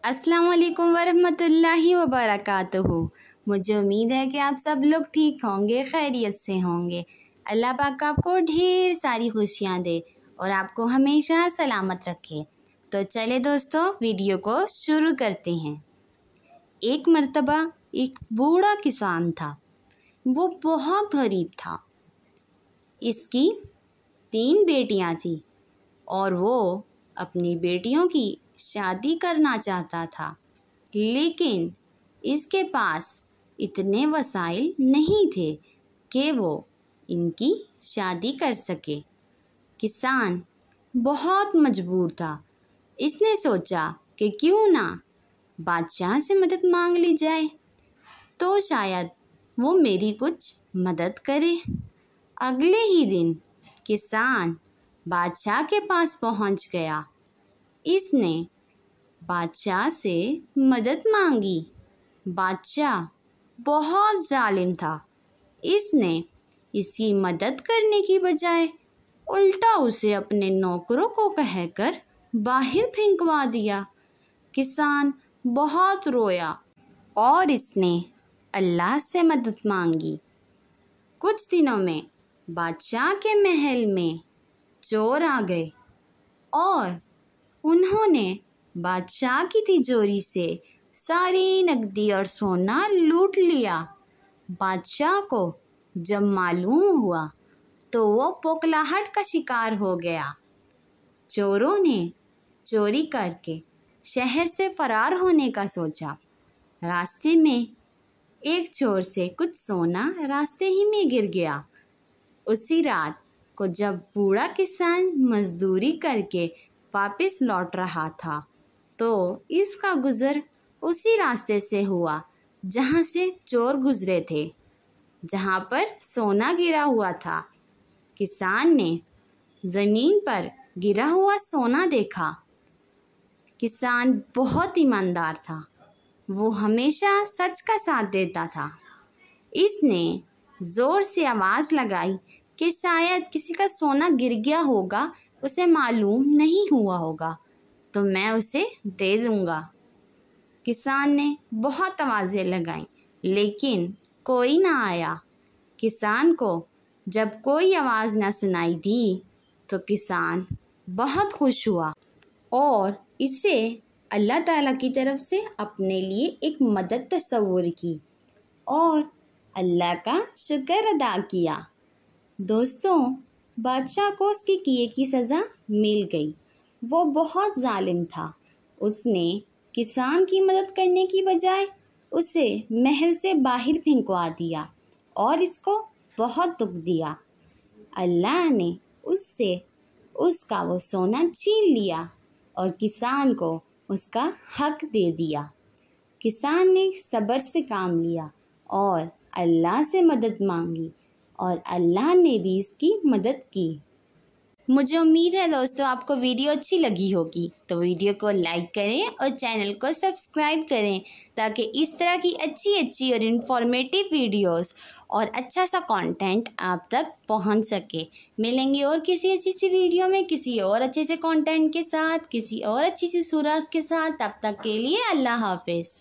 अस्सलाम वालेकुम वरहमतुल्लाहि वबरकातुहू। मुझे उम्मीद है कि आप सब लोग ठीक होंगे, खैरियत से होंगे। अल्लाह पाक आपको ढेर सारी खुशियाँ दे और आपको हमेशा सलामत रखे। तो चले दोस्तों, वीडियो को शुरू करते हैं। एक मर्तबा एक बूढ़ा किसान था। वो बहुत गरीब था। इसकी 3 बेटियां थीं और वो अपनी बेटियों की शादी करना चाहता था, लेकिन इसके पास इतने वसाइल नहीं थे कि वो इनकी शादी कर सके। किसान बहुत मजबूर था। इसने सोचा कि क्यों ना बादशाह से मदद मांग ली जाए, तो शायद वो मेरी कुछ मदद करे। अगले ही दिन किसान बादशाह के पास पहुंच गया। इसने बादशाह से मदद मांगी। बादशाह बहुत जालिम था। इसने इसकी मदद करने की बजाय उल्टा उसे अपने नौकरों को कहकर बाहर फेंकवा दिया। किसान बहुत रोया और इसने अल्लाह से मदद मांगी। कुछ दिनों में बादशाह के महल में चोर आ गए और उन्होंने बादशाह की तिजोरी से सारी नकदी और सोना लूट लिया। बादशाह को जब मालूम हुआ तो वो बौखलाहट का शिकार हो गया। चोरों ने चोरी करके शहर से फरार होने का सोचा। रास्ते में एक चोर से कुछ सोना रास्ते ही में गिर गया। उसी रात को जब बूढ़ा किसान मजदूरी करके वापस लौट रहा था, तो इसका गुज़र उसी रास्ते से हुआ जहाँ से चोर गुज़रे थे, जहाँ पर सोना गिरा हुआ था। किसान ने ज़मीन पर गिरा हुआ सोना देखा। किसान बहुत ईमानदार था। वो हमेशा सच का साथ देता था। इसने ज़ोर से आवाज़ लगाई कि शायद किसी का सोना गिर गया होगा, उसे मालूम नहीं हुआ होगा, तो मैं उसे दे दूँगा। किसान ने बहुत आवाज़ें लगाईं, लेकिन कोई ना आया। किसान को जब कोई आवाज़ ना सुनाई दी तो किसान बहुत खुश हुआ और इसे अल्लाह ताला की तरफ से अपने लिए एक मदद तस्वुर की और अल्लाह का शुक्र अदा किया। दोस्तों, बादशाह को उसके किए की सज़ा मिल गई। वो बहुत जालिम था। उसने किसान की मदद करने की बजाय उसे महल से बाहर फेंकवा दिया और इसको बहुत दुख दिया। अल्लाह ने उससे उसका वो सोना छीन लिया और किसान को उसका हक दे दिया। किसान ने सब्र से काम लिया और अल्लाह से मदद मांगी और अल्लाह ने भी इसकी मदद की। मुझे उम्मीद है दोस्तों आपको वीडियो अच्छी लगी होगी, तो वीडियो को लाइक करें और चैनल को सब्सक्राइब करें ताकि इस तरह की अच्छी और इन्फॉर्मेटिव वीडियोस और अच्छा सा कंटेंट आप तक पहुंच सके। मिलेंगे और किसी अच्छी सी वीडियो में, किसी और अच्छे से कंटेंट के साथ, किसी और अच्छी सी सूरत के साथ। तब तक के लिए अल्लाह हाफिज़।